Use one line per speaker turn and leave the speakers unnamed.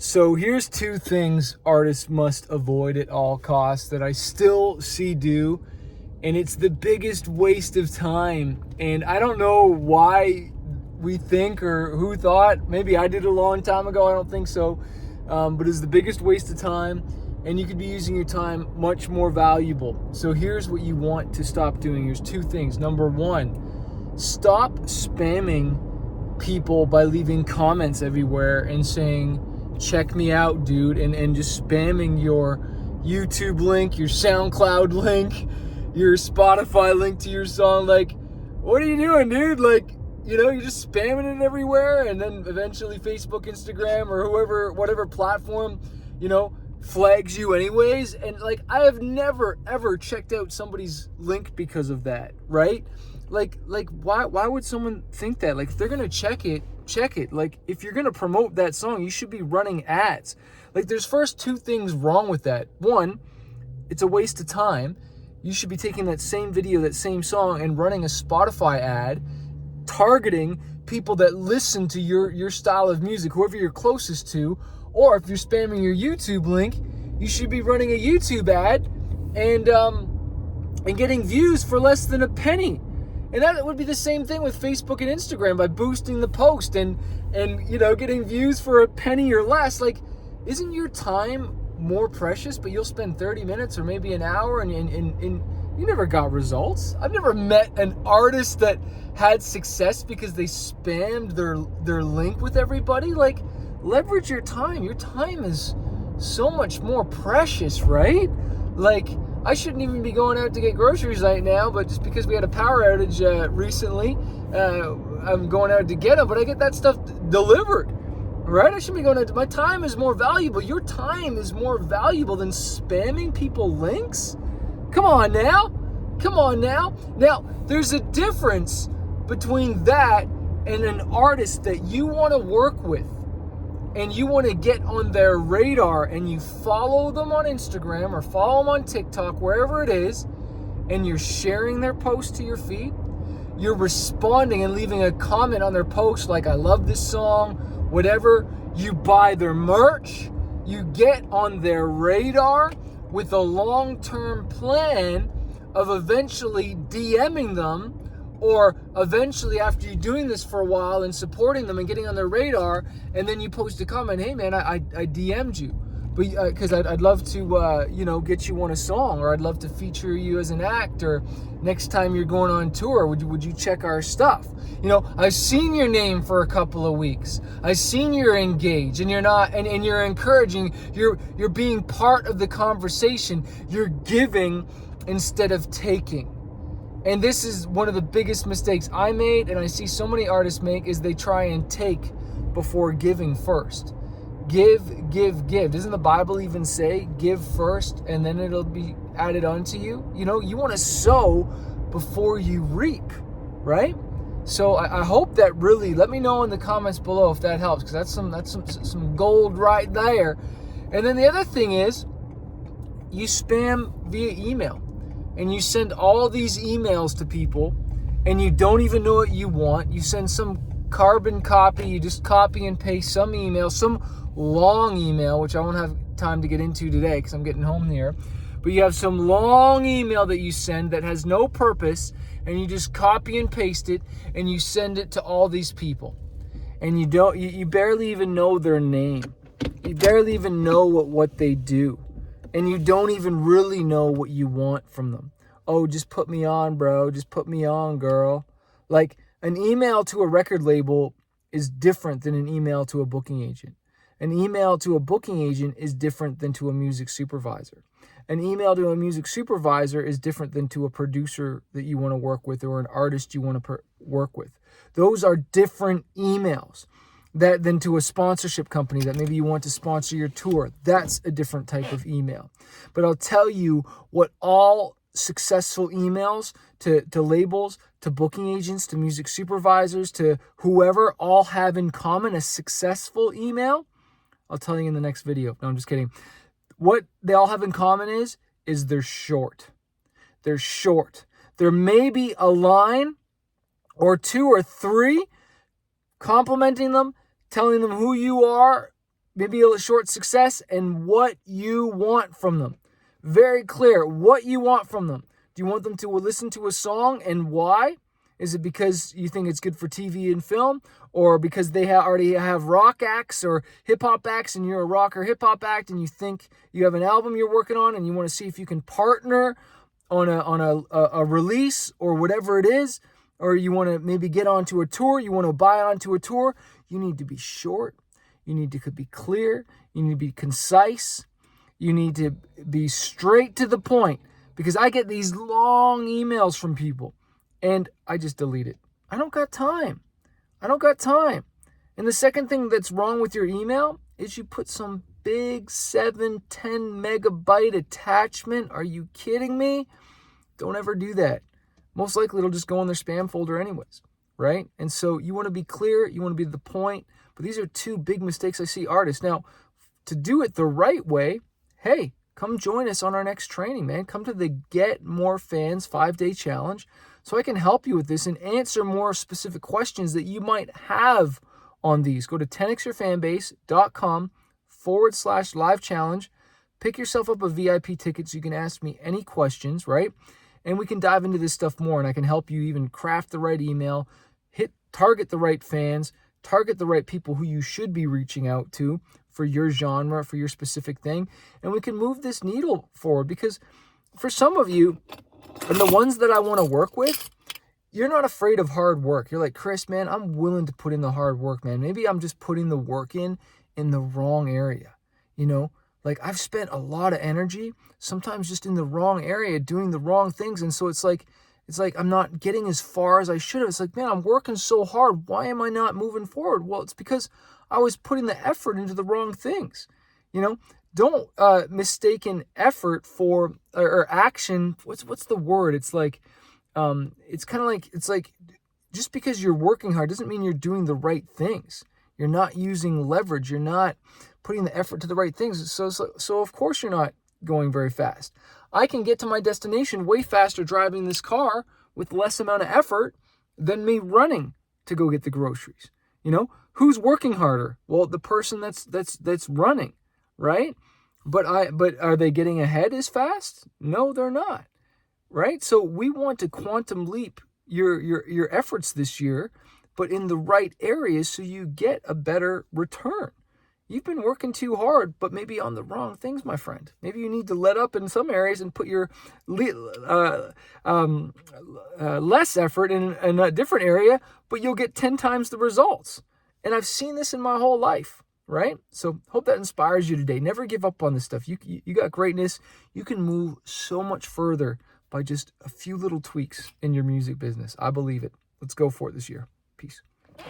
So here's two things artists must avoid at all costs that I still see do, and it's the biggest waste of time. And I don't know why we think or who thought. Maybe I did a long time ago. I don't think so. But it's the biggest waste of time, and you could be using your time much more valuable. So here's what you want to stop doing. Here's two things. Number one, stop spamming people by leaving comments everywhere and saying, check me out, dude, and just spamming your YouTube link, your SoundCloud link, your Spotify link to your song. Like, what are you doing, dude? Like, you're just spamming it everywhere, and then eventually Facebook, Instagram, or whatever platform, flags you anyways. And like, I have never ever checked out somebody's link because of that, right? Like why would someone think that? Like, if they're gonna check it. Like, if you're gonna promote that song, you should be running ads. Like, there's first two things wrong with that. One, it's a waste of time. You should be taking that same video, that same song, and running a Spotify ad targeting people that listen to your style of music, whoever you're closest to. Or if you're spamming your YouTube link, you should be running a YouTube ad and getting views for less than a penny. And that would be the same thing with Facebook and Instagram by boosting the post and getting views for a penny or less. Like, isn't your time more precious? But you'll spend 30 minutes or maybe an hour and you never got results. I've never met an artist that had success because they spammed their link with everybody. Like, leverage your time. Your time is so much more precious, right? Like, I shouldn't even be going out to get groceries right now, but just because we had a power outage recently, I'm going out to get them, but I get that stuff delivered, right? I shouldn't be going out. My time is more valuable. Your time is more valuable than spamming people links? Come on now. Now, there's a difference between that and an artist that you want to work with, and you want to get on their radar, and you follow them on Instagram or follow them on TikTok, wherever it is, and you're sharing their post to your feed. You're responding and leaving a comment on their post like, I love this song, whatever. You buy their merch. You get on their radar with a long-term plan of eventually DMing them, or eventually, after you're doing this for a while and supporting them and getting on their radar, and then you post a comment, hey man, I DM'd you, but because I'd love to get you on a song, or I'd love to feature you as an act, or next time you're going on tour, would you check our stuff? I've seen your name for a couple of weeks. I've seen you're engaged, and you're not, and you're encouraging. You're being part of the conversation. You're giving instead of taking. And this is one of the biggest mistakes I made, and I see so many artists make, is they try and take before giving first. Give. Doesn't the Bible even say, give first and then it'll be added onto you? You want to sow before you reap, right? So I hope that really, let me know in the comments below if that helps, because that's some gold right there. And then the other thing is, you spam via email. And you send all these emails to people, and you don't even know what you want. You send some carbon copy, you just copy and paste some email, some long email, which I won't have time to get into today because I'm getting home here. But you have some long email that you send that has no purpose, and you just copy and paste it, and you send it to all these people. And you barely even know their name. You barely even know what they do. And you don't even really know what you want from them. Oh, just put me on, bro. Just put me on, girl. Like, an email to a record label is different than an email to a booking agent. An email to a booking agent is different than to a music supervisor. An email to a music supervisor is different than to a producer that you want to work with, or an artist you want to work with. Those are different emails than to a sponsorship company that maybe you want to sponsor your tour. That's a different type of email. But I'll tell you what all successful emails to labels, to booking agents, to music supervisors, to whoever, all have in common. A successful email, I'll tell you in the next video. No, I'm just kidding. What they all have in common is they're short. They're short. There may be a line or two or three complimenting them, telling them who you are, maybe a short success, and what you want from them. Very clear what you want from them. Do you want them to listen to a song, and why? Is it because you think it's good for TV and film, or because they already have rock acts or hip-hop acts and you're a rock or hip-hop act and you think you have an album you're working on and you want to see if you can partner on a release or whatever it is, or you want to maybe get onto a tour, you want to buy onto a tour? You need to be short. You need to be clear. You need to be concise. You need to be straight to the point, because I get these long emails from people and I just delete it. I don't got time. And the second thing that's wrong with your email is you put some big 7-10 megabyte attachment. Are you kidding me? Don't ever do that. Most likely it'll just go in their spam folder anyways, right? And so you want to be clear, you want to be to the point, but these are two big mistakes I see artists. Now, to do it the right way, hey, come join us on our next training, man. Come to the Get More Fans 5-day challenge so I can help you with this and answer more specific questions that you might have on these. Go to 10xyourfanbase.com/live challenge. Pick yourself up a VIP ticket so you can ask me any questions, right? And we can dive into this stuff more, and I can help you even craft the right email, target the right fans, target the right people who you should be reaching out to for your genre, for your specific thing. And we can move this needle forward, because for some of you, and the ones that I want to work with, you're not afraid of hard work. You're like, Chris, man, I'm willing to put in the hard work, man. Maybe I'm just putting the work in the wrong area. You know, like I've spent a lot of energy, sometimes just in the wrong area, doing the wrong things. And so it's like I'm not getting as far as I should have. It's like, man, I'm working so hard. Why am I not moving forward? Well, it's because I was putting the effort into the wrong things. You know, don't mistaken effort for or action. What's the word? It's like, it's kind of like, it's like just because you're working hard doesn't mean you're doing the right things. You're not using leverage. You're not putting the effort to the right things. So of course you're not going very fast. I can get to my destination way faster driving this car with less amount of effort than me running to go get the groceries. You know, who's working harder? Well, the person that's running, right? But are they getting ahead as fast? No, they're not. Right? So we want to quantum leap your efforts this year, but in the right areas so you get a better return. You've been working too hard, but maybe on the wrong things, my friend. Maybe you need to let up in some areas and put your less effort in a different area, but you'll get 10 times the results. And I've seen this in my whole life, right? So hope that inspires you today. Never give up on this stuff. You got greatness. You can move so much further by just a few little tweaks in your music business. I believe it. Let's go for it this year. Peace.